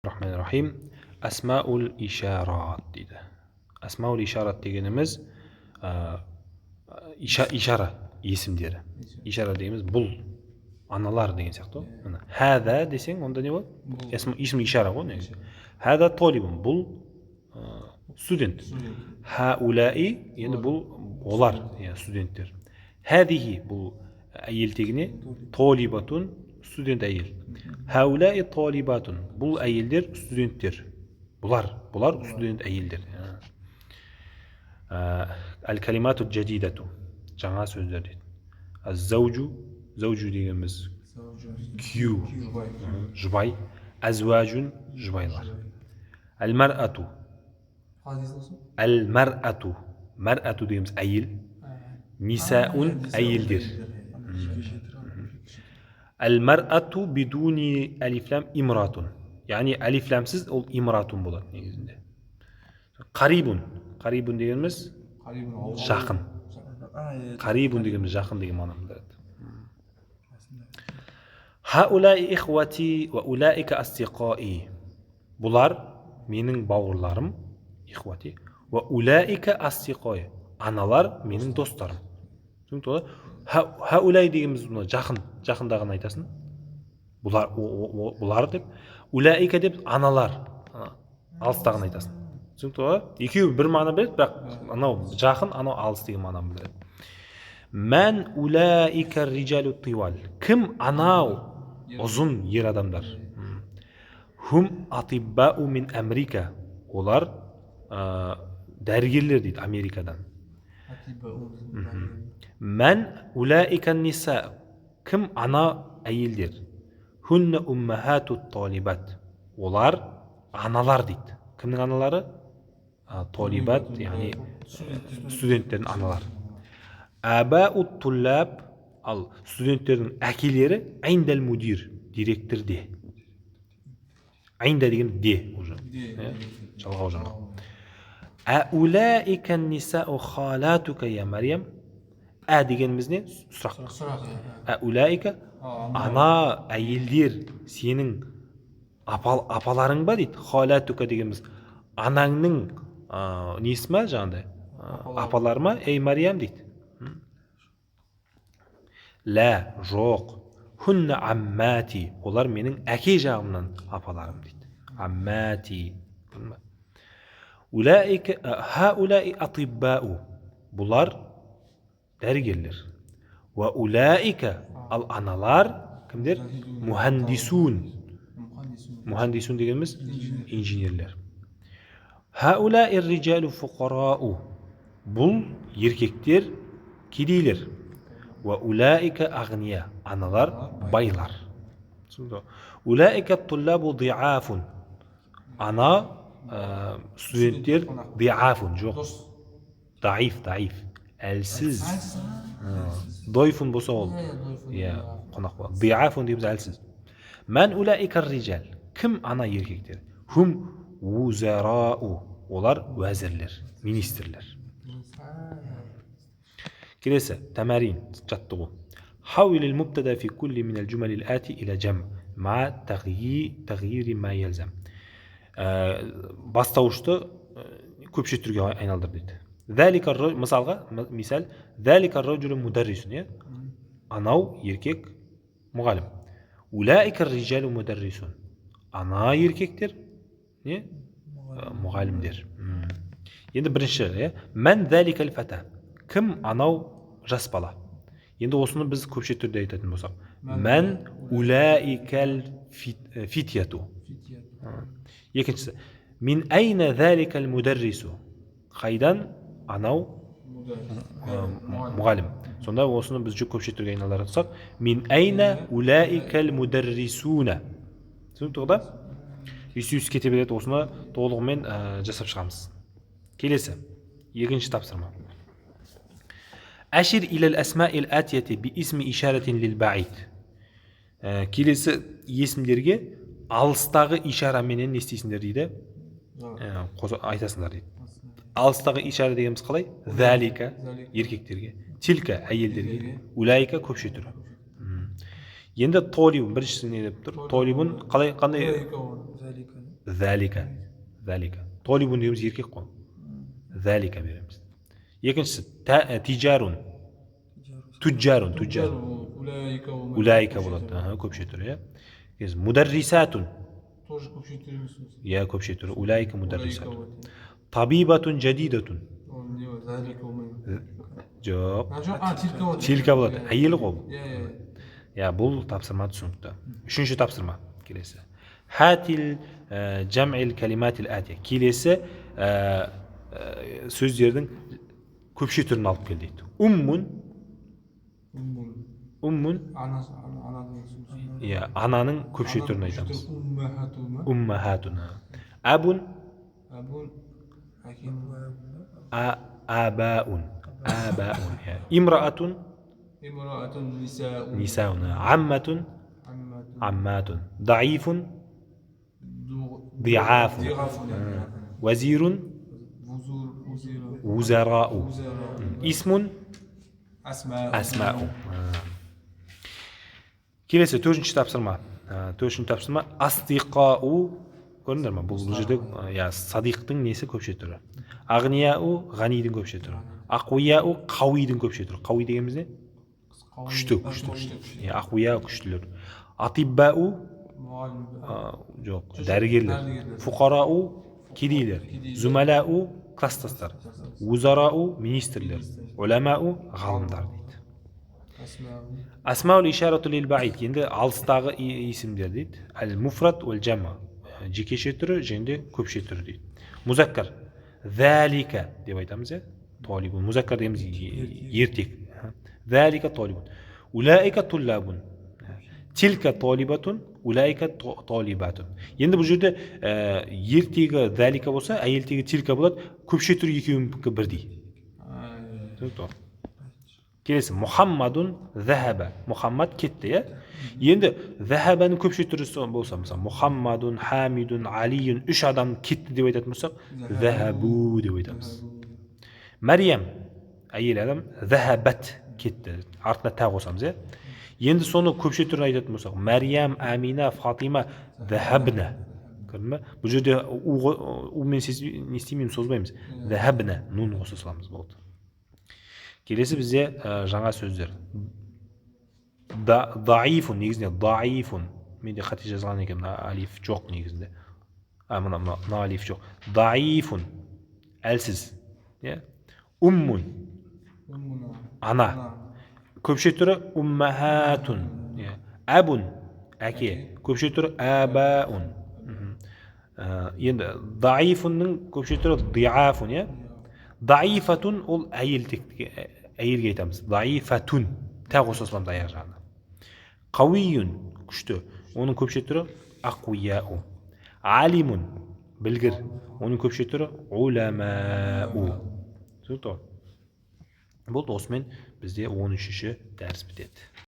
Bismillahirrahmanirrahim. Asmaul isharat deydi. Asmaul isharat deganimiz ishara есімдері. Ishara deymiz бұл аналар деген сияқты. Mana hada desең, onda не болады? Ism ishara ғой негізі. Hada толибун, бұл студент. Хаулаи енді бұл олар, студенттер. Хадихи бұл әйел тегіне, толибатун студент әйел. Хаулаи толибатун бұл әйелдер студенттер. Бұлар студент әйелдер. Әл-калимату джадидату жаңа сөздер дейді. Az-zawju дегеніміз күйеу, жұбай. Азважун жұбайлар. Әл-мар'ату мар'ату дегеніміз әйел. Нисаун әйелдер. Әл-мар'ату бидуни алифлам имратун. Яғни алифламсыз ол имратун болады негізінде. Қарибун дегеніміз жақын. Қарибун дегеніміз жақын деген мағына білдіреді. Хаулаи ихвати ва улаика астиқаи. Бұлар менің бауырларым, ихвати, ва улаика астиқаи. Аналар менің достарым. Хаулаи дегеніміз жақындағын айтасың. Бұлар деп, улаика деп аналар, алыстағын айтасың. Екеуі бір мағына береді, бірақ анау жақын, анау алыс деген мағына білдіреді. Мән улаика риджалу тивал. Кім анау ұзын ер адамдар? Хум атиббау мин Америка. Олар дәрігерлер дейді Америкадан. Мән улаика ниса. Кім ана әйелдер? Хунна уммахату талибат. Олар аналар дейді. Кімнің аналары? Талибат, яғни студенттердің аналар. Абау туллаб, ал студенттердің әкелері айндал мудир, директорде. Айнда деген де уже. Жалғау жаңа. Аулаика нисау халатука я Мариям. Дегеніміз не? Сұрақ. Аулаика ана әйелдер сенің апаларың ба дейді. Халатука дегеніміз анаңның несі ма жаңағыдай? Апалар ма? Ей Мариям дейді. Лә, жоқ. Хунна аммати. Олар менің әке жағымнан апаларым дейді. Аммати. Хаулаи атиббау. Бұлар дәрігерлер. Ва улаика ал аналар кімдер? Мухандисун. Мухандисун дегеніміз инженерлер. Хаулаи риджалу фуқарау. Бұл еркектер кедейлер. Ва улаика агния. Аналар байлар. Улаика туллабу диафун. Ана студенттер диафун. Жоқ. Даиф. Әлсіз. Дойфун болса ол. Қонақ болады. Диафун дейміз әлсіз. Мән улаика риджал. Кім ана еркектер? Хум вузарау. Олар уәзірлер, министрлер. Келесі, тәмәрин, жаттығу. Хауил мубтада фи кулли минал джумалил ати иля джам ма тағйири ма елзам. Бастауышты көпше түрге айналдыр дейді. Мысалға, мисал, дәлика раджулу мударрисун. Анау еркек мұғалім. Улаика риджалу мударрисун. Ана еркектер мұғалімдер. Енді бірінші, мән дәликәл фәта. Кім анау жас бала? Енді осыны біз көпше түрде айтатын болсақ. Мән улаикәл фитяту. Екіншісі, мин әйна дәликәл мударрису. Қайдан анау мұғалім? Сонда осыны біз көпше түрге айналдырсақ, мин әйна улаикәл мударрисуна. Тұғда? Үйсіз кете береді, осыны толығымен жасап шығамыз. Келесі, екінші тапсырма. Әшір иләл әсмәил әтияти би исми ишаратин лил баид. Келесі есімдерге алыстағы ишараменен не істейсіңдер дейді? Айтасыңдар дейді. Алыстағы ишара дегеніміз қалай? Зәлика еркектерге, тилка әйелдерге, улайка көпше түрі. Енді толибун біріншісі не деп тұр? Толибун қандай залика. Толибун дейміз еркек қой. Залика береміз. Екіншісі тижарун. Туджарун. Улайка болады. Көпше түрі, иә. Мударрисатун. Тоже көпше түрі емес. Иә, көпше түрі. Улайка мударрисатун. Табибатун жадидатун. Жоқ. Тилка болады. Әйелі ғой. Я, бұл тапсырма түсінікті. Үшінші тапсырма келесі. Хатил жам'ил калиматил атия. Келесі сөздердің көпше түрін алып кел дейді. Уммун. Я, ананың көпше түрін айтамыз. Уммахатуна. Абун. Абаун. Имраатун. نساء عمات ضعيف ضعاف وزير وزراء اسم أسماء келесі төртінші тапсырма астиқау көрдіңдер ме бұл жерде садиқтың несі көпше түрі ағнияу ғанидың көпше түрі ақуияу қауидың көпше түрі қауи дегеніміз не күшті. Ақуя күштілер. Атиббау жоқ, дәрігерлер. Фуқарау кедейлер. Зумалау кластастар. Узарау министрлер. Уламау ғалымдар дейді. Асмаул ишарату лил баид. Енді алыстағы есімдер дейді. Әл-муфрат уәл жама. Жекеше түрі және көпше түрі дейді. Музаккар. Залика деп айтамыз, иә? Толибун. Музаккар дейміз ертек. ذلك طالب أولئك طلاب تلك طالبة أولئك طالبات. Енді бұл жерде ертегі ذلك болса, әйелтегі тилка болады, көпше түрі екеуінікі бірдей. Келесі Мұхаммадун зәхаба. Мұхаммад кетті, иә? Енді зәхабаның көпше түрі болса, мысалы Мұхаммадун, Хамидун, Алиюн, үш адам кетті деп айтатын болсақ, зәхабу деп айтамыз. Мәриям, әйел адам, зәхабат кетті. Артына та қосамыз, иә? Енді соны көпше түрін айтатын болсақ, Мәриям, Амина, Фатима, зәхабна. Көрдің бе? Бұл жерде умен не істемейміз, созбаймыз. Зәхабна, нун қоса саламыз болды. Келесі бізде жаңа сөздер. Даифун, негізінде даифун. Менде қате жазған екен, алиф жоқ негізінде. Мына алиф жоқ. Даифун, әлсіз. Уммун, ана. Көпше түрі уммахатун. Абун, әке. Көпше түрі абаун. Енді даифунның көпше түрі диафун. Даифатун ол әйелге айтамыз. Даифатун. Та қоса саламыз аяқ жағына. Қауиюн, күшті. Оның көпше түрі ақуяу. Алимун, білгір. Оның көпше түрі уламау. Болды, осымен бізде 13-ші дәріс бітеді.